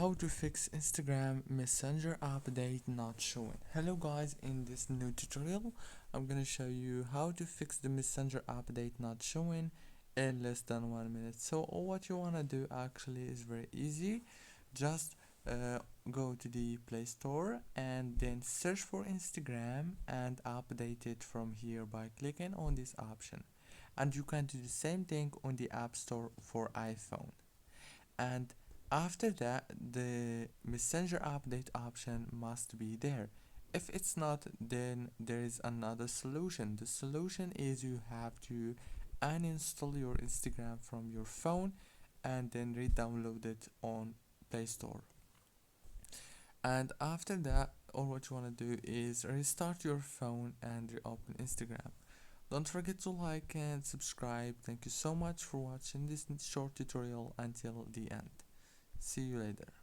how to fix Instagram Messenger update not showing. Hello guys, in this new tutorial I'm gonna show you how to fix the Messenger update not showing in less than 1 minute. So all what you wanna do actually is very easy. Just go to the Play Store and then search for Instagram and update it from here by clicking on this option. And you can do the same thing on the App Store for iPhone. And after that, the messenger update option must be there. If it's not, then there is another solution. The solution is you have to uninstall your Instagram from your phone and then re-download it on Play Store. And after that, all what you want to do is restart your phone and reopen Instagram. Don't forget to like and subscribe. Thank you so much for watching this short tutorial until the end. See you later.